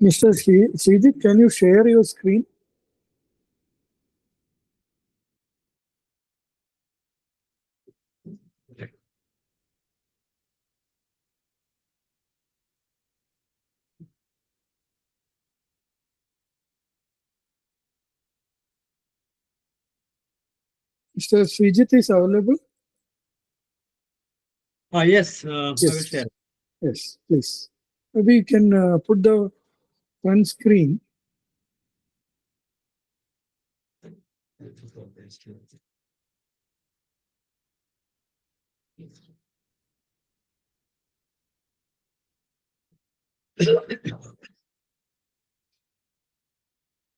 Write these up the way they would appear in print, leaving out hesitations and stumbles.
Mr. Sreejith, can you share your screen? Mr. Sreejith is available? Yes, I will Yes. share. Yes, please. Maybe you can put the one screen.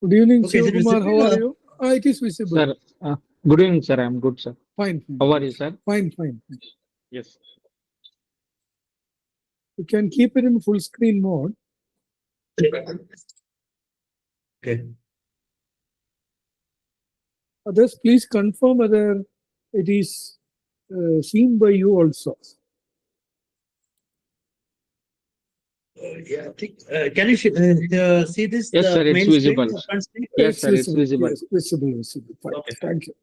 Good evening, Okay, is it Shivakumar. visible, How are you? It is visible. Sir, good evening, sir. I'm good, sir. Fine, fine. How are you, sir? Fine, fine. Yes. You can keep it in full screen mode. Okay. Others, please confirm whether it is seen by you also. Yeah, I think, can you see this? Yes, the sir, it's main screen, visible. the front screen? Yes, sir, it's visible. Yes, visible, visible. Fine. Okay. Thank you.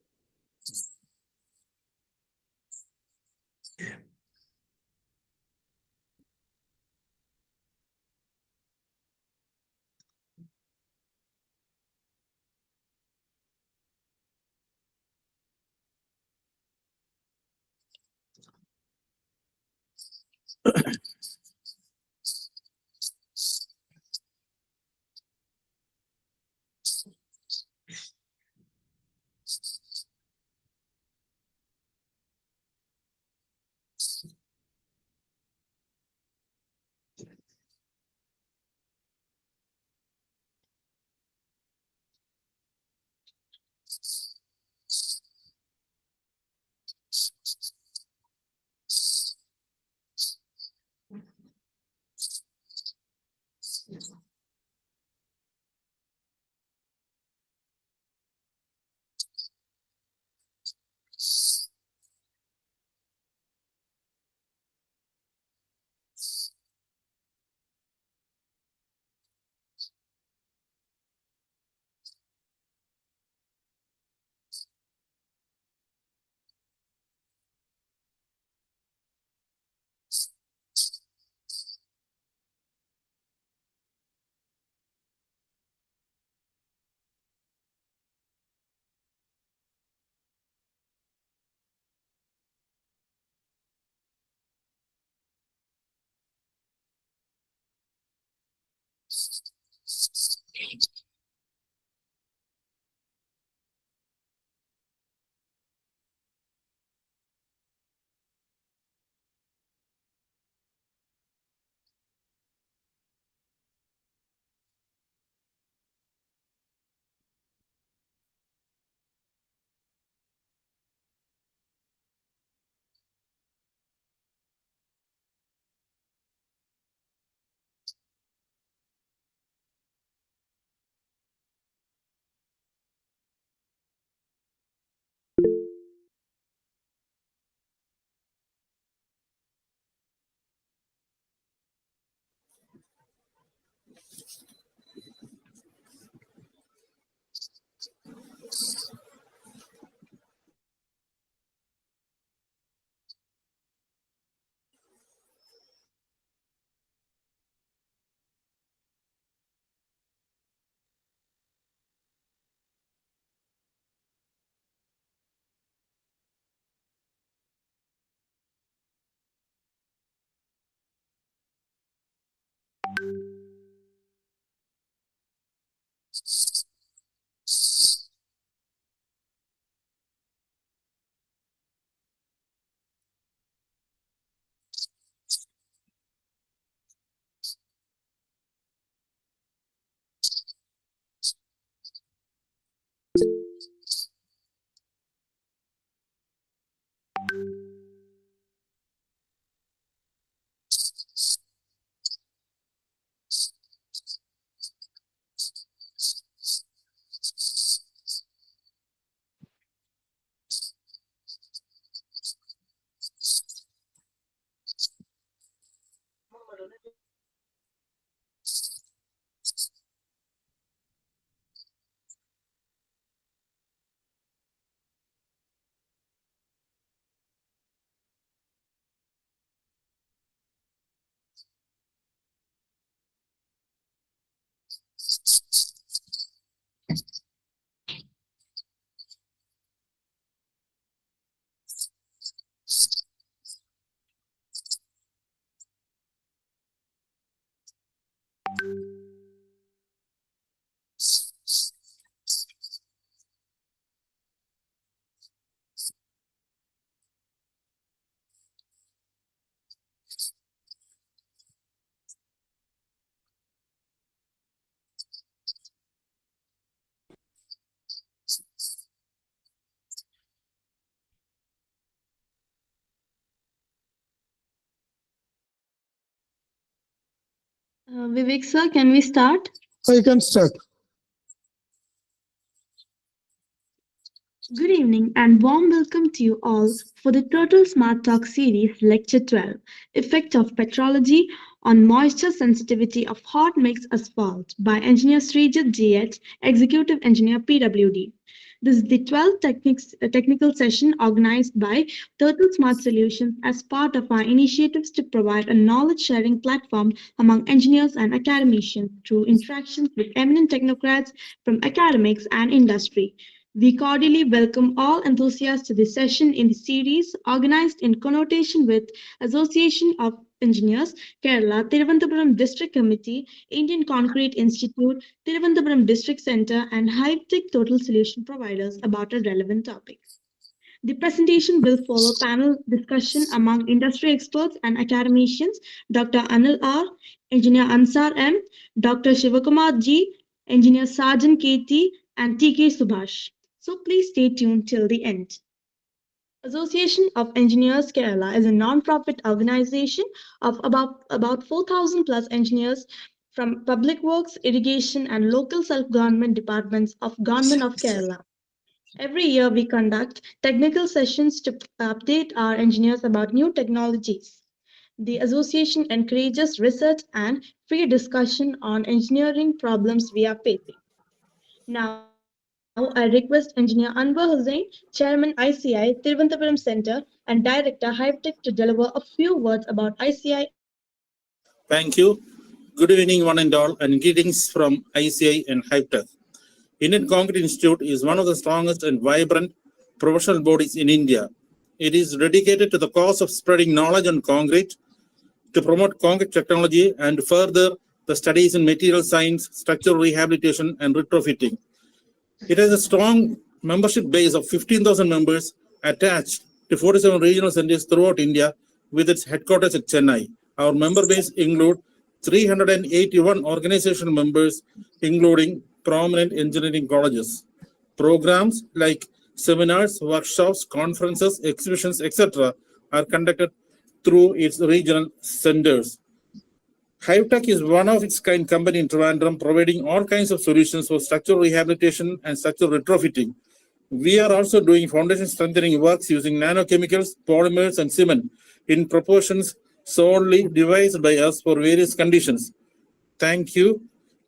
Vivek sir, can we start? I can start. Good evening and warm welcome to you all for the Total Smart Talk series, Lecture 12, Effect of Petrology on Moisture Sensitivity of Hot Mix Asphalt by Engineer Sreejith GH, Executive Engineer PWD. This is the 12th technical session organized by Turtle Smart Solutions as part of our initiatives to provide a knowledge sharing platform among engineers and academicians through interactions with eminent technocrats from academics and industry. We cordially welcome all enthusiasts to this session in the series organized in connotation with Association of Engineers, Kerala, Thiruvananthapuram District Committee, Indian Concrete Institute, Thiruvananthapuram District Centre, and High-Tech Total Solution Providers about a relevant topic. The presentation will follow panel discussion among industry experts and academicians, Dr. Anil R., Engineer Ansar M., Dr. Shivakumar G., Engineer Sarjan KT, and TK Subhash. So please stay tuned till the end. Association of Engineers Kerala is a non-profit organization of about 4,000 plus engineers from public works, irrigation, and local self-government departments of Government of Kerala. Every year, we conduct technical sessions to update our engineers about new technologies. The association encourages research and free discussion on engineering problems we are facing. Now, I request Engineer Anwar Hussain, Chairman ICI, Thiruvananthapuram Center, and Director HiveTech to deliver a few words about ICI and its activities. Thank you. Good evening, one and all, and greetings from ICI and HiveTech. Indian Concrete Institute is one of the strongest and vibrant professional bodies in India. It is dedicated to the cause of spreading knowledge on concrete, to promote concrete technology, and further the studies in material science, structural rehabilitation, and retrofitting. It has a strong membership base of 15,000 members attached to 47 regional centers throughout India with its headquarters at Chennai. Our member base include 381 organizational members, including prominent engineering colleges. Programs like seminars, workshops, conferences, exhibitions, etc. are conducted through its regional centers. HiveTech is one of its kind company in Trivandrum, providing all kinds of solutions for structural rehabilitation and structural retrofitting. We are also doing foundation strengthening works using nanochemicals, polymers, and cement in proportions solely devised by us for various conditions. Thank you,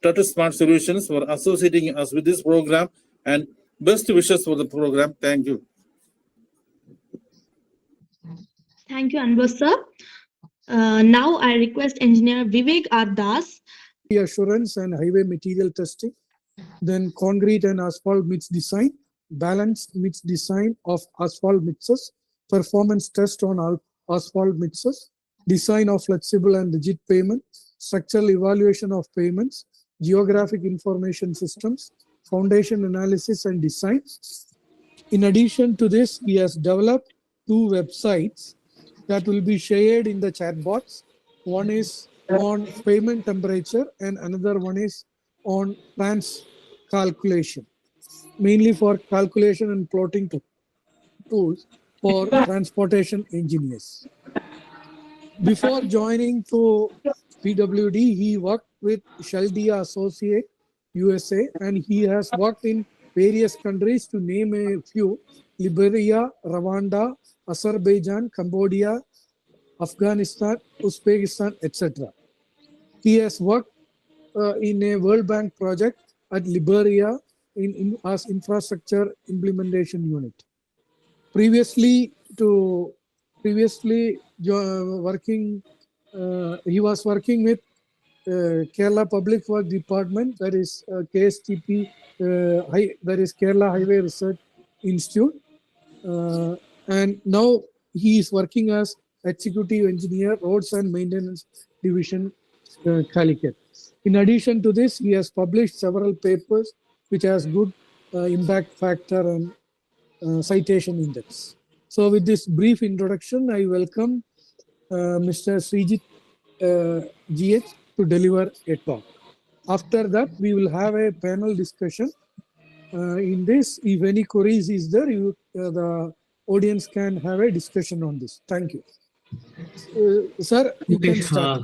Turtle Smart Solutions, for associating us with this program, and best wishes for the program. Thank you. Thank you, Anwar sir. Now I request Engineer Vivek R. Das. Assurance and highway material testing, then concrete and asphalt mix design, balanced mix design of asphalt mixes, performance test on asphalt mixes, design of flexible and rigid pavement, structural evaluation of pavements, geographic information systems, foundation analysis and design. In addition to this, he has developed 2 websites that will be shared in the chat box. One is on pavement temperature and another one is on trans calculation, mainly for calculation and plotting tools for transportation engineers. Before joining to PWD, he worked with Shaldia Associate USA, and he has worked in various countries, to name a few: Liberia, Rwanda, Azerbaijan, Cambodia, Afghanistan, Uzbekistan, etc. He has worked in a World Bank project at Liberia as infrastructure implementation unit. Previously working, he was working with Kerala Public Works Department, that is KSTP, that is Kerala Highway Research Institute, and now he is working as Executive Engineer, Roads and Maintenance Division, Calicut. In addition to this, he has published several papers which has good impact factor and citation index. So with this brief introduction, I welcome Mr. Sreejith GH to deliver a talk. After that, we will have a panel discussion. In this, if any queries is there, the audience can have a discussion on this. Thank you. Sir, you can start.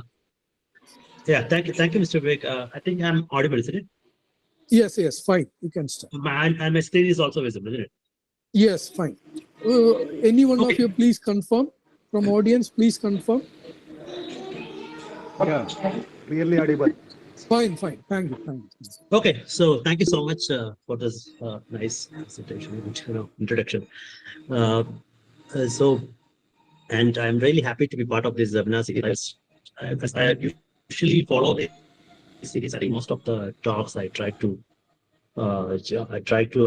Yeah, thank you, Mr. Vivek. I think I'm audible, isn't it? Yes, fine. You can start. And my screen is also visible, isn't it? Yes, fine. Any one of you, please confirm. From audience, please confirm. Yeah, clearly audible. Fine. Thank you. Okay, so thank you so much for this nice introduction. And I'm really happy to be part of this webinar series. I usually follow this series. I think most of the talks I try to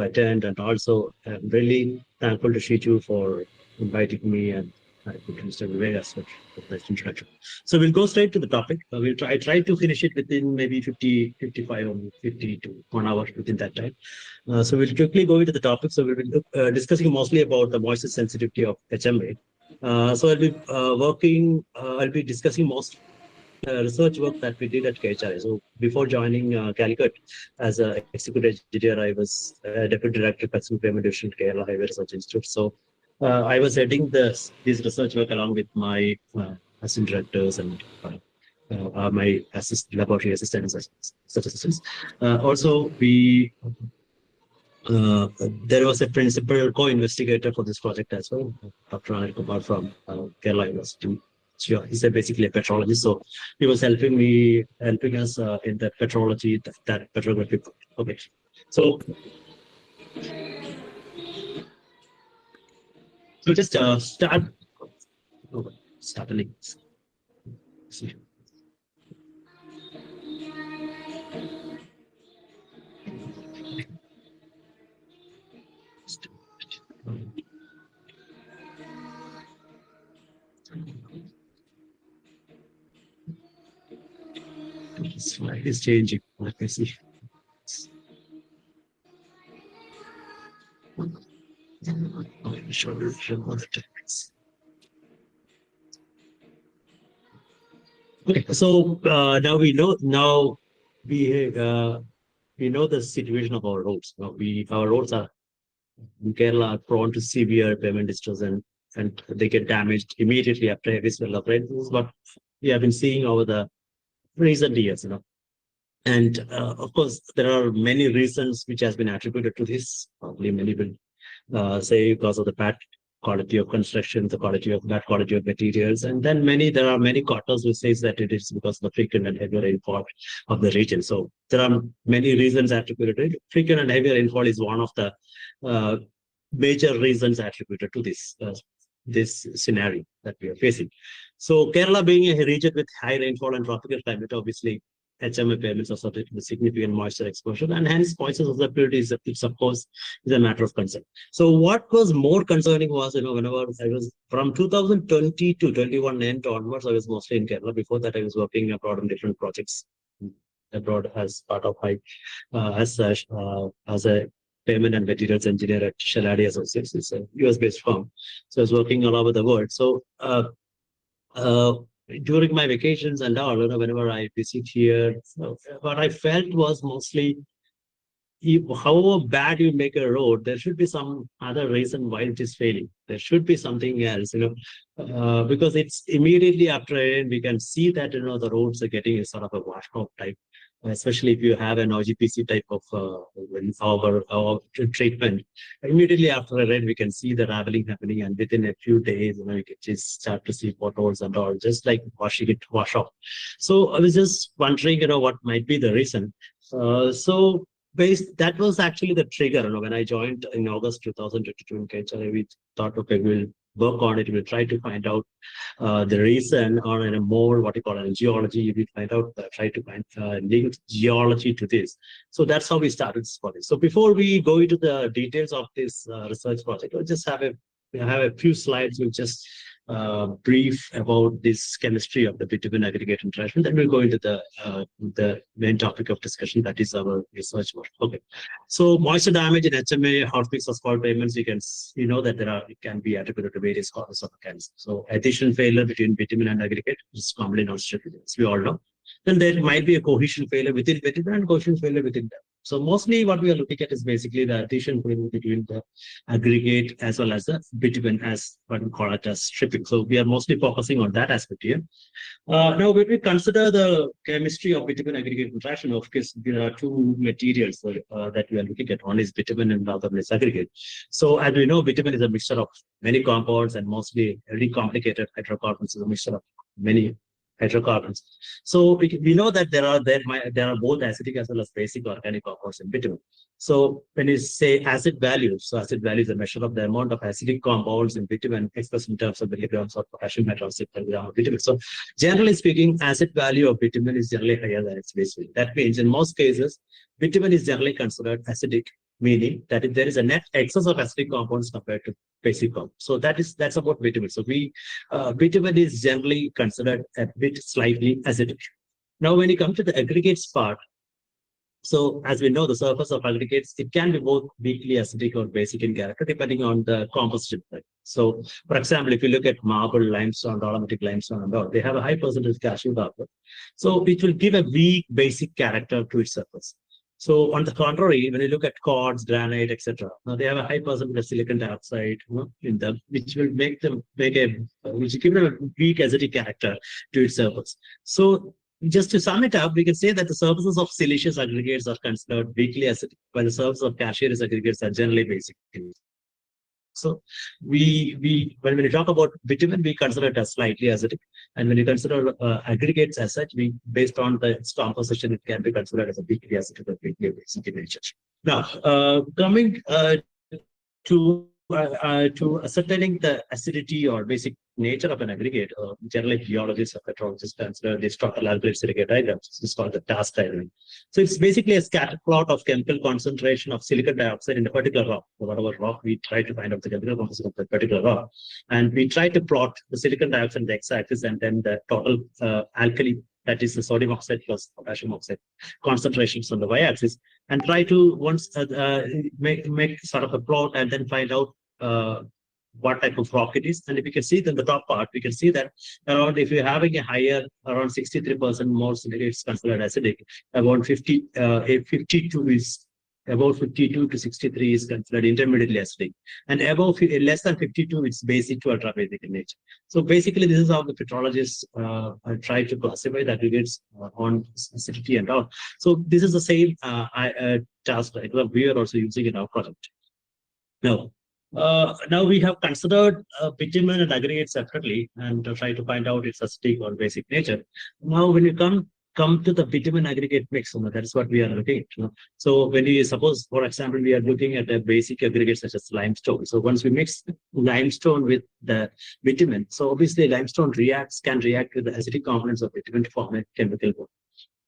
attend, and also I'm really thankful to Sreejith for inviting me, and Mr. Vivek as well for this introduction. So we'll go straight to the topic. We'll try to finish it within maybe 50, 55 or 50 to 1 hour within that time. So we'll quickly go into the topic. So we'll be discussing mostly about the moisture sensitivity of HMA. So I'll be discussing most research work that we did at KHRI. So before joining Calicut as an executive engineer, I was deputy director of Pacific Payment Division, Kerala Highway Research Institute. So I was heading this research work along with my assistant directors and my laboratory assistants, such assistants. Also, there was a principal co-investigator for this project as well, Dr. Anil Kumar from Kerala University. So he's basically a petrologist, so he was helping us in the petrology, that petrography. Okay, so just start the links. See. It is changing. Let me see. Okay, so now we know we know the situation of our roads. Now our roads are in Kerala are prone to severe pavement distress and they get damaged immediately after heavy spell of rain. This is what we have been seeing over the recent years, And of course, there are many reasons which has been attributed to this. Probably many will say because of the bad quality of construction, the bad quality of materials, and then there are many quarters who says that it is because of the frequent and heavy rainfall of the region. So there are many reasons attributed to it. Frequent and heavy rainfall is one of the major reasons attributed to this scenario that we are facing. So Kerala being a region with high rainfall and tropical climate, obviously HMA pavements are subject to significant moisture exposure, and hence moisture susceptibility is, of course, is a matter of concern. So what was more concerning was, whenever I was from 2020 to 21 end onwards, I was mostly in Kerala. Before that, I was working abroad on different projects abroad as part of as a payment and materials engineer at Shaladi Associates. It's a US-based firm. So I was working all over the world. So during my vacations and all, whenever I visit here, what I felt was mostly, however bad you make a road, there should be some other reason why it is failing. There should be something else, because it's immediately after rain, we can see that, the roads are getting a sort of a washed-off type, especially if you have an OGPC type of our treatment. Immediately after a rain, we can see the raveling happening, and within a few days, we can just start to see potholes and all, just like wash off. So I was just wondering, what might be the reason. That was actually the trigger. When I joined in August 2022 in KHRA, we thought, okay, we'll work on it. We'll try to find out the reason, or in a more what you call in geology, we find out, try to find link geology to this. So that's how we started for this. So before we go into the details of this research project, we'll just have a few slides. We'll just brief about this chemistry of the bitumen aggregate interaction. Then we'll go into the main topic of discussion, that is our research work. Okay. So moisture damage in HMA, hot mix asphalt pavements, you know that it can be attributed to various causes of mechanism. So adhesion failure between bitumen and aggregate is commonly not strictly, as we all know. Then there might be a cohesion failure within bitumen and cohesion failure within them. So mostly what we are looking at is basically the adhesion between the aggregate as well as the bitumen, as what we call it as stripping. So we are mostly focusing on that aspect here. Now, when we consider the chemistry of bitumen aggregate interaction, of course, there are two materials that we are looking at. One is bitumen and the other is aggregate. So as we know, bitumen is a mixture of many compounds, and mostly very complicated hydrocarbons is a mixture of many hydrocarbons. So we know that there are both acidic as well as basic organic compounds in bitumen. So when you say acid values, so acid value is a measure of the amount of acidic compounds in bitumen expressed in terms of milligrams of potassium hydroxide per gram of bitumen. So generally speaking, acid value of bitumen is generally higher than its base value. That means in most cases, bitumen is generally considered acidic, meaning that if there is a net excess of acidic compounds compared to basic compounds. So that's about bitumen. So bitumen is generally considered a bit slightly acidic. Now, when you come to the aggregates part, so as we know, the surface of aggregates, it can be both weakly acidic or basic in character, depending on the composition. So, for example, if you look at marble, limestone, dolomitic limestone, and all, they have a high percentage calcium carbonate. So it will give a weak basic character to its surface. So on the contrary, when you look at quartz, granite, etc., they have a high percentage of silicon dioxide in them, which will give them a weak acidic character to its surface. So just to sum it up, we can say that the surfaces of siliceous aggregates are considered weakly acidic, while the surfaces of calcareous aggregates are generally basic. So when we talk about bitumen, we consider it as slightly acidic, and when you consider aggregates as such, based on its composition, it can be considered as a weakly acidic or weakly basic in nature. Now, coming to ascertaining the acidity or basic nature of an aggregate, generally geologists or petrologists consider the structural alkaline silicate diagrams. This is called the TAS diagram. So it's basically a scatter plot of chemical concentration of silicon dioxide in a particular rock. So whatever rock, we try to find out the chemical composition of that particular rock, and we try to plot the silicon dioxide on the x-axis and then the total alkali that is the sodium oxide plus potassium oxide concentrations on the y-axis, and try to once make sort of a plot and then find out what type of rock it is. And if you can see in the top part, we can see that around, if you're having a higher, around 63% more acidic, it's considered acidic. About 52 is about 52 to 63 is considered intermediately acidic, and above less than 52, it's basic to ultra basic in nature. So basically, this is how the petrologists try to classify the aggregates on acidity and all. So this is the same task that we are also using in our project. Now we have considered bitumen and aggregate separately and try to find out its acidic or basic nature. Now, when you come to the bitumen aggregate mix, that's what we are looking at. So when you suppose, for example, we are looking at a basic aggregate such as limestone. So once we mix limestone with the bitumen, so obviously limestone can react with the acidic components of bitumen to form a chemical bond.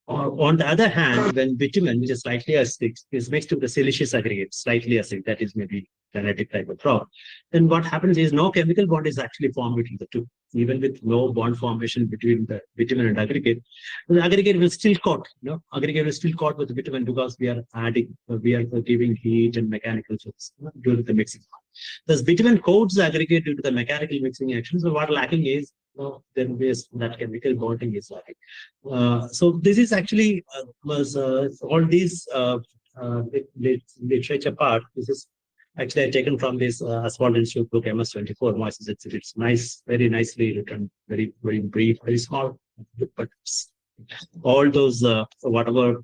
On the other hand, when bitumen, which is slightly acidic, is mixed with the siliceous aggregate, slightly acidic, that is maybe granitic type of rock, then what happens is no chemical bond is actually formed between the two. Even with no bond formation between the bitumen and aggregate, the aggregate will still coat. Aggregate will still coat with the bitumen because we are giving heat and mechanical force during the mixing. Thus, bitumen coats the aggregate due to the mechanical mixing action. So what lacking is then that chemical bonding is lacking. So this is actually all these literature part. This is actually taken from this Asphalt Institute book MS-24. It's nice, very nicely written, very brief, very small, but all those whatever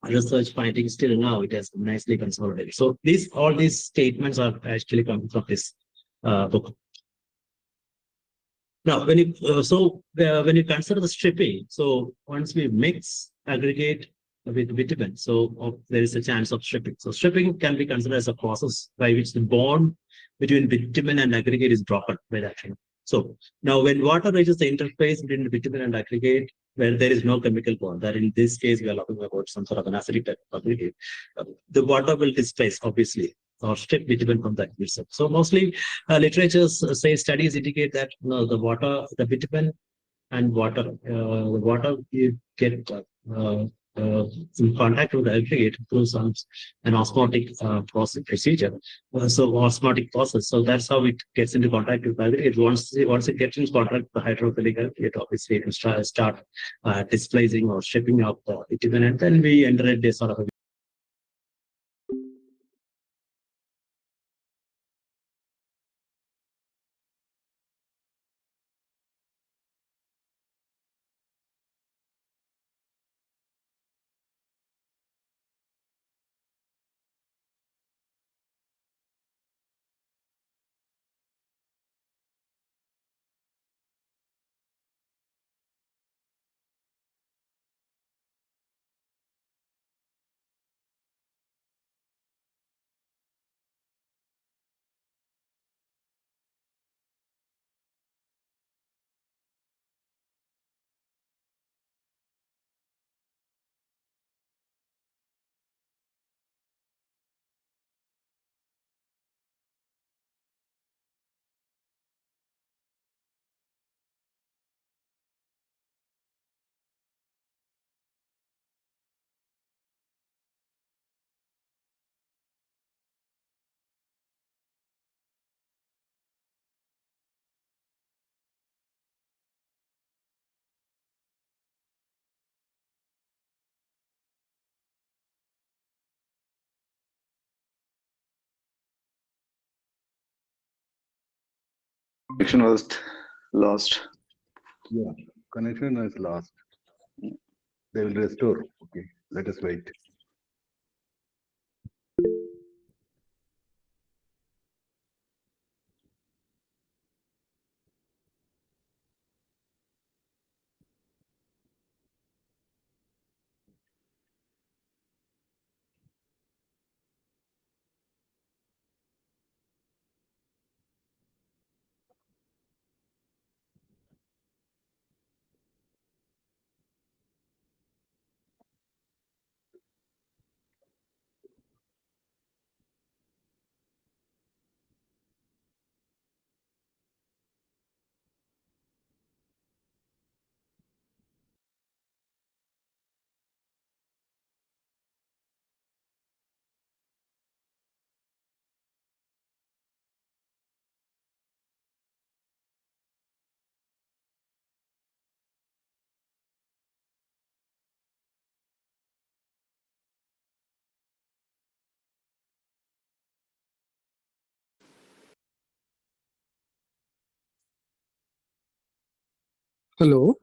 research findings till now, it has nicely consolidated. So all these statements are actually coming from this book. Now, when you consider the stripping, so once we mix aggregate with bitumen, so there is a chance of stripping. So stripping can be considered as a process by which the bond between bitumen and aggregate is broken by that. So now when water reaches the interface between the bitumen and aggregate, where there is no chemical bond, that in this case we are talking about some sort of an acidic type of aggregate, the water will displace, obviously, or strip bitumen from that itself. So mostly literatures say studies indicate that the bitumen and water you get in contact with the aggregate through an osmotic procedure. So osmotic process. So that's how it gets into contact with the aggregate. Once it gets into contact with the hydrophilic aggregate, obviously it will start displacing or stripping out the bitumen, and then we enter a sort of a Connection was lost. Yeah, connection is lost. They will restore. Okay, let us wait. Hello.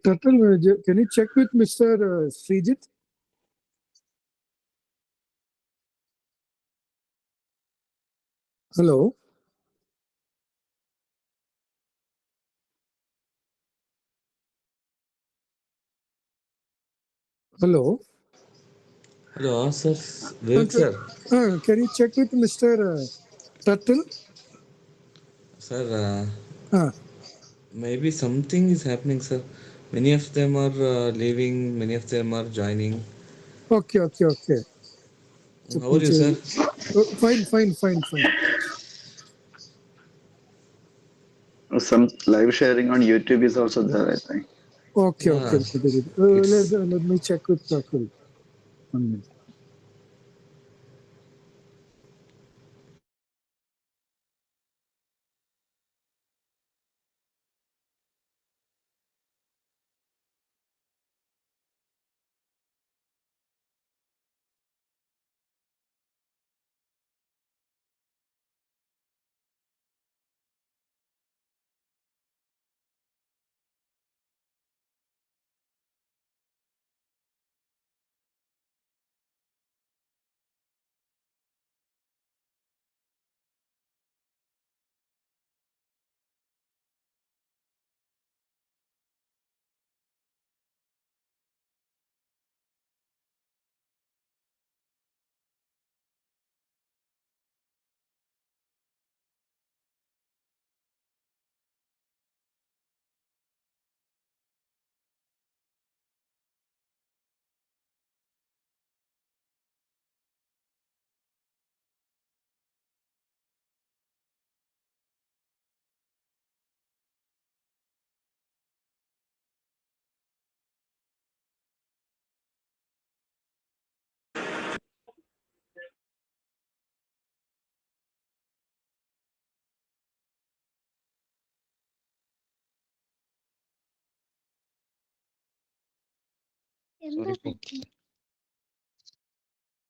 Turtle, can you check with Mr. Sreejith? Hello. Hello. Hello, sir. Vivek, sir. Can you check with Mr. Turtle? Sir, Uh, maybe something is happening, sir. Many of them are leaving, many of them are joining. okay. How are you, sir? Fine. Some live sharing on YouTube is also there, I think. Okay. Yeah, Good. it's Let me check with Turtle. 1 minute.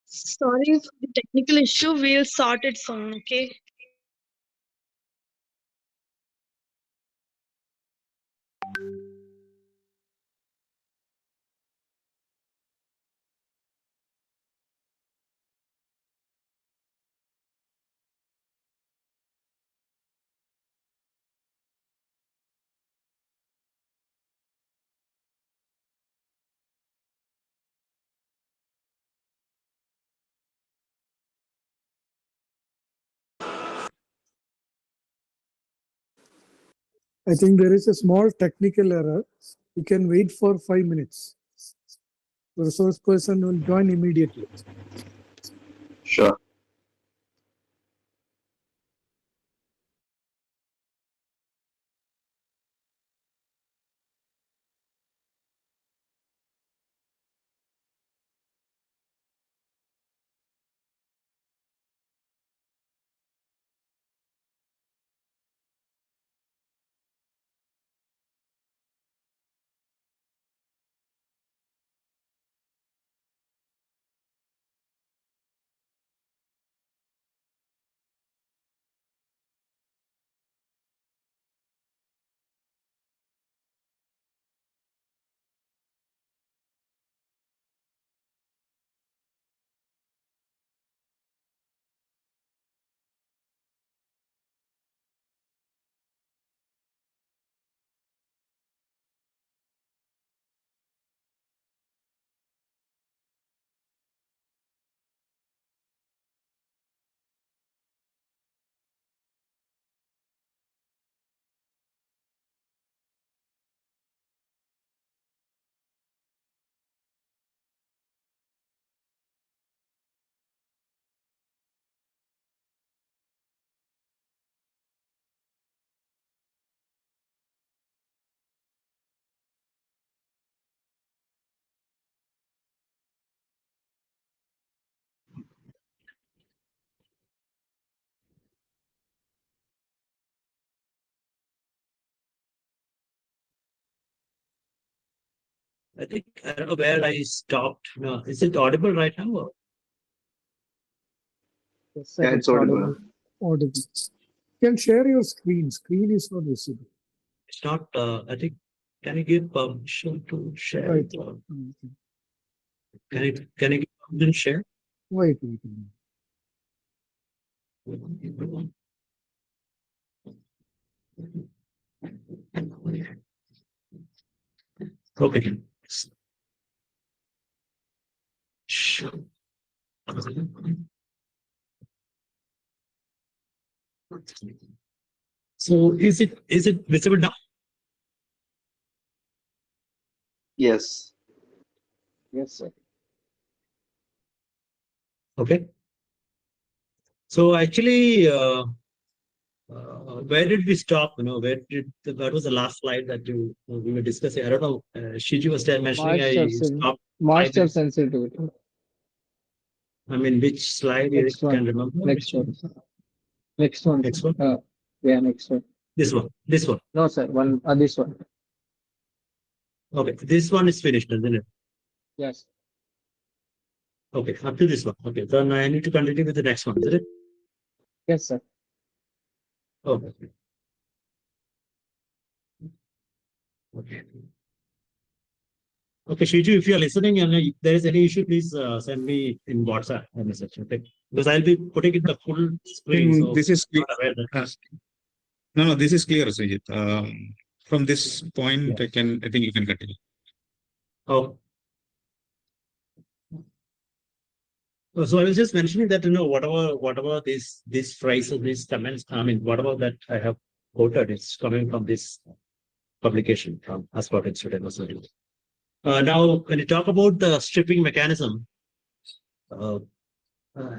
Sorry for the technical issue. We'll sort it soon, okay? I think there is a small technical error. You can wait for 5 minutes. The resource person will join immediately. Sure. I think I don't know where I stopped. No, is it audible right now? Or? yes, sir, Yeah, it's audible. audible. You can share your screen. Screen is not visible. It's not, I think, can you give permission to share? Right. it, or Okay. Can you give permission to share? Wait. Okay. Sure. So is it visible now? Yes. Yes, sir. Okay. So actually, where did we stop? That was the last slide that we were discussing. I don't know. Shiji was there mentioning I stopped. Moisture sensitivity. I mean, which slide Next you one. can remember? Next one. Next one. Next one? Yeah, next one. This one. This one. No, sir. This one. Okay. This one is finished, isn't it? Yes. Okay. Up to this one. Okay. Then I need to continue with the next one, isn't it? Yes, sir. Okay. Okay. Okay, Shiju, if you are listening and if there is any issue, please send me in WhatsApp a message. Okay. Because I'll be putting it the full screen. So This is clear. not aware that- No, this is clear, Sreejith. From this point, I think you can continue. Oh. So I was just mentioning that, whatever these phrases, these comments, I mean, whatever that I have quoted is coming from this publication from Asphaltby Institute. Now, when you talk about the stripping mechanism,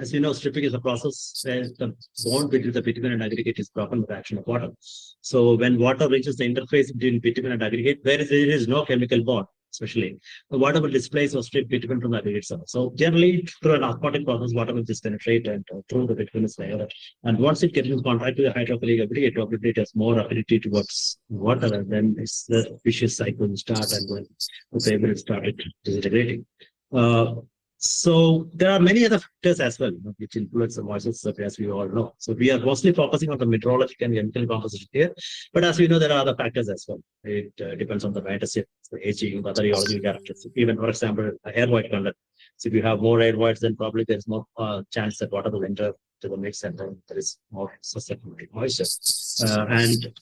as you know, stripping is a process where the bond between the bitumen and aggregate is broken by the action of water. So when water reaches the interface between bitumen and aggregate, where there is no chemical bond, especially, the water will displace or strip bitumen from the aggregate surface. So generally, through an osmotic process, water will just penetrate and through the bituminous layer. And once it gets in contact with the hydrophilic aggregate, obviously it has more affinity towards water, and then the vicious cycle will start, and then the paper will start disintegrating. So there are many other factors as well, which influence the moisture surface, as we all know. So we are mostly focusing on the meteorological and chemical composition here, but as we know, there are other factors as well. It depends on the metacycles, the aging, other geological characteristics. Even, for example, air void content. So if you have more air voids, then probably there's more chance that water will enter to the mix, and then there is more susceptibility to moisture. And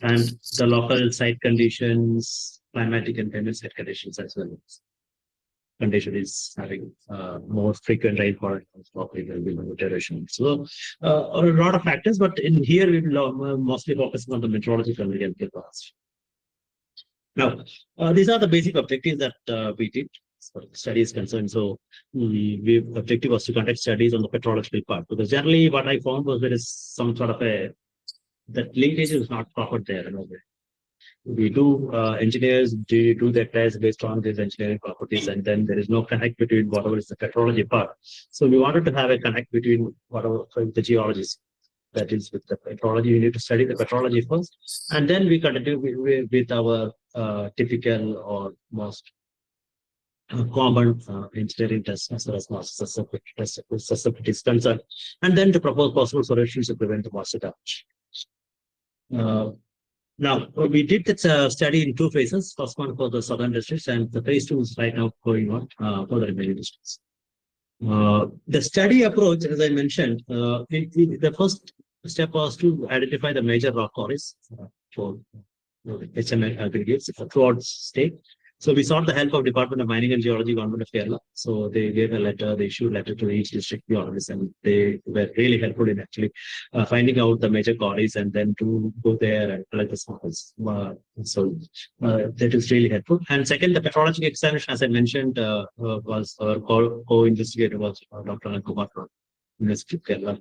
the local site conditions, climatic and climate site conditions as well. Condition is having more frequent rainfall, probably there will be more erosion. So, a lot of factors, but in here we will mostly focusing on the meteorological and chemical parts. Now, these are the basic objectives that we did as far as the study is concerned. So, the objective was to conduct studies on the petrological part, because generally what I found was there is some sort of that linkage is not proper there. We do engineers do their tests based on these engineering properties, and then there is no connect between whatever is the petrology part. So we wanted to have a connect between whatever the geologists, that is with the petrology. You need to study the petrology first, and then we continue with our typical or most common engineering tests as far as moisture susceptibility is concerned, and then to propose possible solutions to prevent the moisture damage. Now, we did this study in two phases. First one for the southern districts, and the phase two is right now going on for the remaining districts. The study approach, as I mentioned, the first step was to identify the major rock quarries for HM aggregates throughout the state. So we sought the help of Department of Mining and Geology, Government of Kerala. So they gave a letter, they issued a letter to each district geologist, and they were really helpful in actually finding out the major quarries and then to go there and collect the samples. So that is really helpful. And second, the petrology examination, as I mentioned, was our co-investigator was Dr. Kumar. University of Kerala.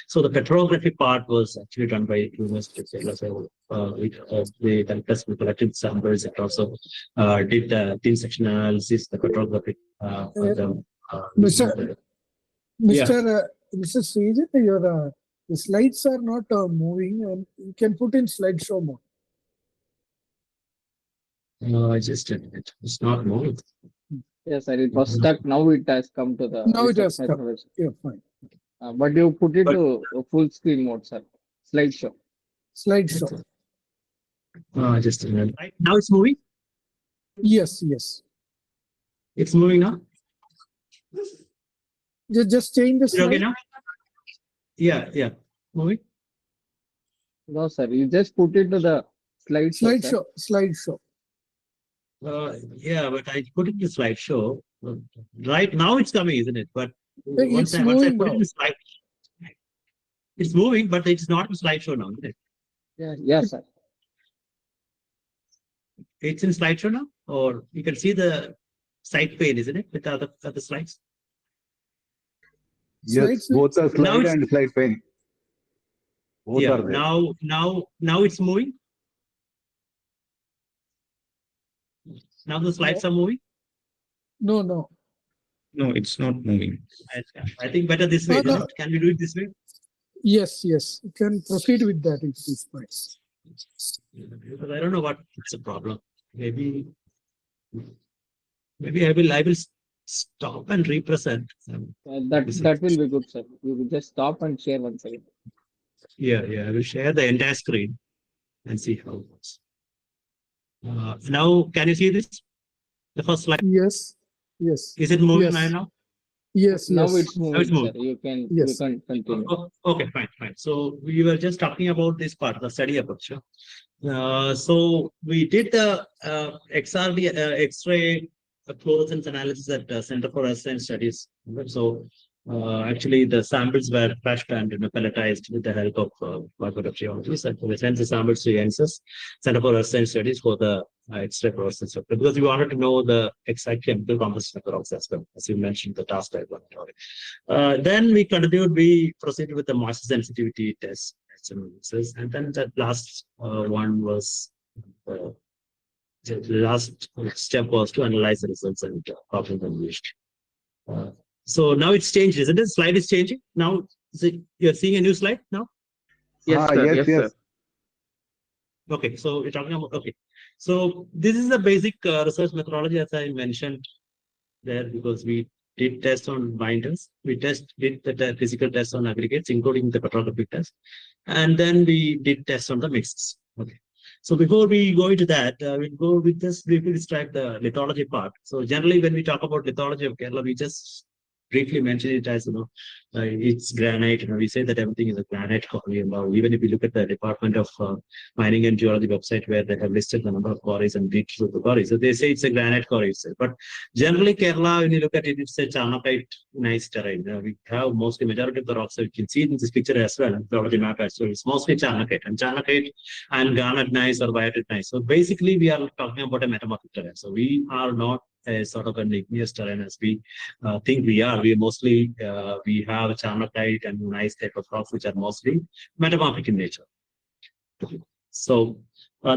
So the petrography part was actually done by University of Kerala. So we collected samples and also did the thin section analysis, the petrographic. Mr. Sreejith, your the slides are not moving, and you can put in slideshow mode. No, I just did it. It's not moving. Yes, sir. It was stuck. Now it has come to the. Now it has come. Yeah, fine. But you put it But- to full screen mode, sir. Slideshow. Slideshow. Just a minute. Right now it's moving. Yes, yes. It's moving now. Just change the Is it okay slide. now? Yeah. Moving. No, sir. You just put it to the slideshow, sir. Slideshow. Yeah, but I put it in the slideshow. Right now it's coming, isn't it? But once It's I moving put it now. in the slide, it's moving, but it's not in slideshow now, isn't it? Yeah, sir. It's in slideshow now, or you can see the side pane, isn't it, with the other slides? Yes, Slide, both are Now slide it's- and slide pane. Both Yeah. are there. Now it's moving. Now the slides are moving. No. No, it's not moving. I think better this way, isn't it? Can we do it this way? Yes. You can proceed with that if it is fine. Because I don't know what's the problem. Maybe I will stop and represent. That will be good, sir. You will just stop and share once again. Yeah. I will share the entire screen and see how it works. Now, can you see this? The first slide. Yes. Is it moving Yes. right now? Yes. Now Yes. it's moving, it's moving. sir. You can Yes. continue. Okay, fine. So we were just talking about this part, the study approach. So we did the XRD X-ray fluorescence analysis at Center for Earth Science Studies. So actually, the samples were flushed and pelletized with the help of microbiologists, and we sent the samples to NSS, Center for Earth Science Studies, for the X-ray fluorescence, because we wanted to know the exact chemical composition of the rocks as well, as you mentioned, the task diagram. Then we proceeded with the moisture sensitivity test, and then the last one was the last step was to analyze the results and copy them used. So now it's changed, isn't it? Slide is changing now. You're seeing a new slide now. Yes, sir. Yes. Yes, sir. Okay, so we're talking about, okay. So this is the basic research methodology, as I mentioned there, because we did test on binders. We did the physical test on aggregates, including the petrographic test. And then we did test on the mixes. Okay. So before we go into that, we'll go with this briefly describe the lithology part. So generally, when we talk about lithology of Kerala, we just briefly mention it as, it's granite. We say that everything is a granite quarry. Even if you look at the Department of Mining and Geology website, where they have listed the number of quarries and details of the quarries, so they say it's a granite quarry itself. But generally, Kerala, when you look at it, it's a charnocite nice terrain. We have mostly majority of the rocks. So you can see it in this picture as well, and lithology map as well. It's mostly charnocite and garnet gneiss or biotite gneiss. So basically, we are talking about a metamorphic terrain. So we are not a sort of an igneous terrain as we think we are. We mostly we have a charnocite and nice type of rocks which are mostly metamorphic in nature. So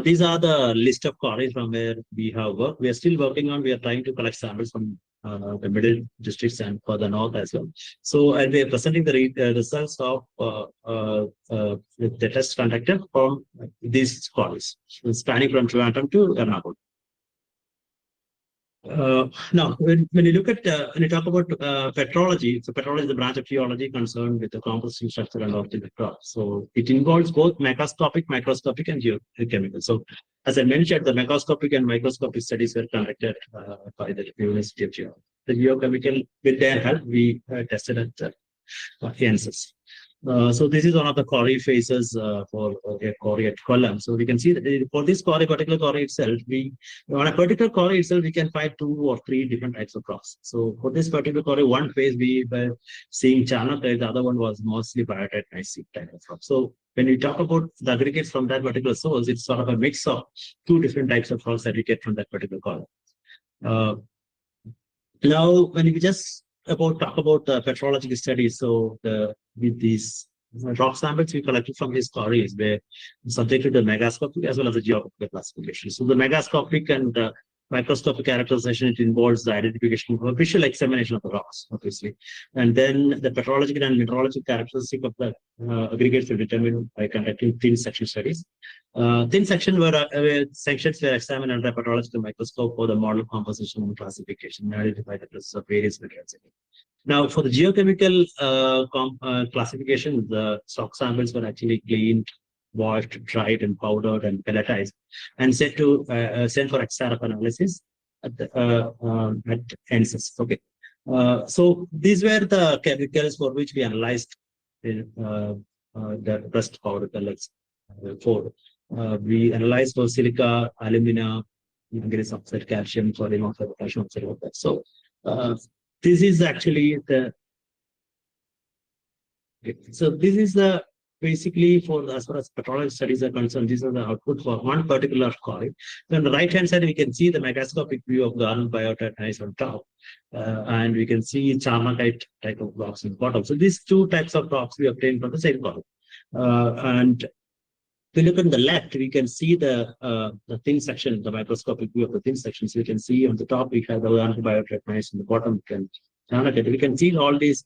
these are the list of quarries from where we have worked. We are still working on. We are trying to collect samples from the middle districts and further north as well. So and we are presenting the results of the test conducted from these quarries, spanning from Trivandrum to Ernakulam. Now, when you look at when you talk about petrology, so petrology is the branch of geology concerned with the composition, structure, and origin of rocks. So it involves both macroscopic, microscopic, and geochemical. So as I mentioned, the macroscopic and microscopic studies were conducted by the University of Geology. The geochemical, with their help, we tested at NSS. So this is one of the quarry phases for a quarry at Kollam. So we can see that for this particular quarry itself, on a particular quarry itself, we can find 2 or 3 different types of rocks. So for this particular quarry, one phase we were seeing charnocite, the other one was mostly biotite gneiss type of rock. So when we talk about the aggregates from that particular source, it's sort of a mix of 2 different types of rocks that we get from that particular quarry. Now, when we just talk about the petrological studies, so with these rock samples we collected from these quarries were subjected to megascopic as well as the geographical classification. So the megascopic and microscopic characterization, it involves the identification of visual examination of the rocks, obviously. And then the petrological and mineralogical characteristic of the aggregates were determined by conducting thin section studies. Thin sections were examined under a petrological microscope for the model composition and classification and identify the presence of various minerals. Now, for the geochemical classification, the stock samples were actually cleaned, washed, dried, and powdered and pelletized, and sent for XRF analysis at NSS. Okay. So these were the chemicals for which we analyzed the rust powder pellets. We analyzed for silica, alumina, manganese oxide, calcium, sodium oxide, potassium oxide, all that. So this is actually the. So this is the basically for as far as petrology studies are concerned, these are the output for one particular quarry. On the right hand side, we can see the macroscopic view of garnet biotite gneiss on top, and we can see charnotite type of rocks in the bottom. So these two types of rocks we obtained from the same quarry, and if you look on the left, we can see the thin section, the microscopic view of the thin section. So we can see on the top we have the biotite gneiss, on the bottom we can see all these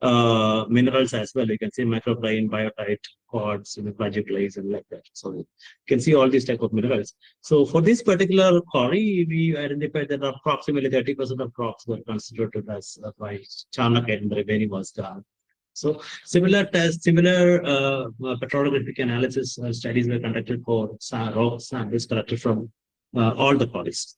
minerals as well. You can see microcline, biotite, quartz, plagioclase, and like that. So you can see all these type of minerals. So for this particular quarry, we identified that approximately 30% of rocks were constituted as by charnotite, and the remaining was done. So similar petrographic analysis studies were conducted for rock samples collected from all the quarries.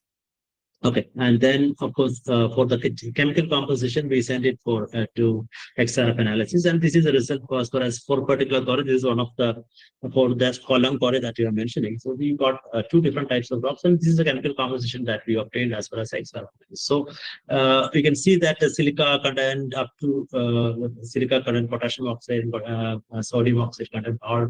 Okay, and then of course for the chemical composition, we send it for to XRF analysis, and this is a result for as far as for particular quarry. This is one of the for the column quarry that you are mentioning. So we got two different types of rocks, and this is the chemical composition that we obtained as far as XRF. So we can see that the silica content up to silica content, potassium oxide, sodium oxide content are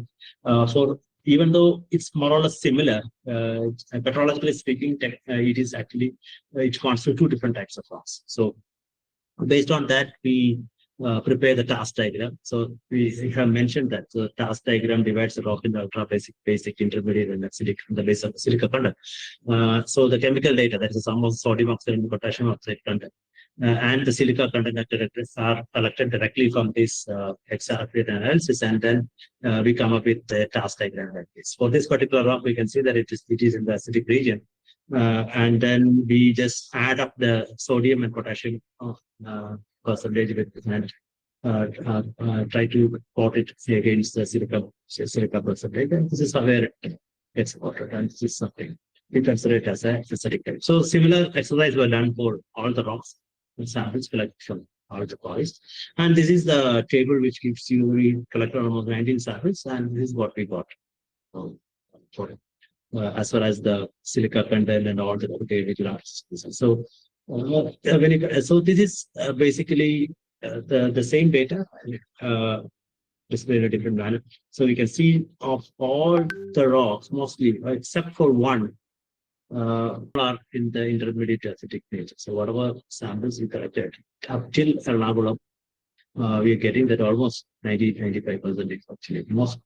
for. Even though it's more or less similar, petrologically speaking, it is actually, it constitutes two different types of rocks. So based on that, we prepare the task diagram. So we have mentioned that the task diagram divides the rock into ultra basic, intermediate, and acidic from the base of silica content. So the chemical data, that is the sum of sodium oxide and potassium oxide content, and the silica content are collected directly from this XRF analysis, and then we come up with the task diagram like this. For this particular rock, we can see that it is in the acidic region, and then we just add up the sodium and potassium percentage with and try to plot it against the silica percentage, and this is where it gets plotted, and this is something we consider it as a acidic type. So similar exercise were done for all the rocks and samples collected from all the quarries, and this is the table which gives you, we collected almost 19 samples, and this is what we got for as far as the silica content and all the regulars. So so this is basically the same data displayed in a different manner. So we can see of all the rocks, mostly except for one, are in the intermediate acidic nature. So whatever samples we collected up till Ernakulam, we are getting that almost 90-95% actually. Most,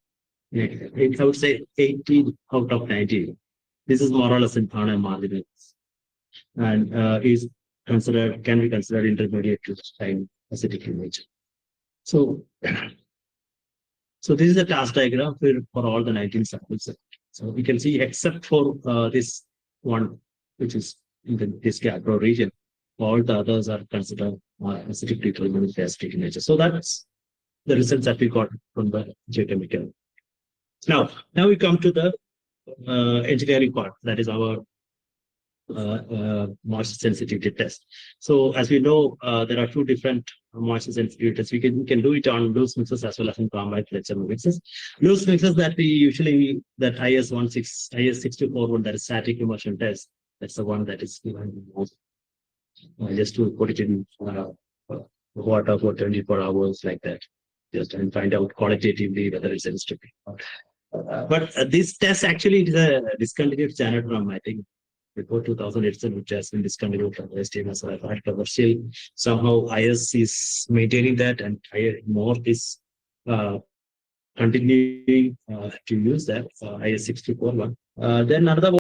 I would say 80 out of 90. This is more or less in on a marginal, and is considered, can be considered intermediate to time acidic in nature. So this is the task diagram for all the 19 samples. So we can see except for this one, which is in this Gabro region, all the others are considered acidic determinant acidic in nature. So that's the results that we got from the geochemical. Now we come to the engineering part, that is our moisture sensitivity test. So as we know, there are two different moisture sensitivity tests. We can do it on loose mixes as well as in combined flexible mixes. Loose mixes that we usually, that IS641, that is static immersion test, that's the one that is given just to put it in water for 24 hours like that, just and find out qualitatively whether it's sensitive. But this test actually is a discontinued standard from, I think, before 2008, which has been discontinued from the STM as well. But still, somehow IS is maintaining that, and more is continuing to use that IS641. Then another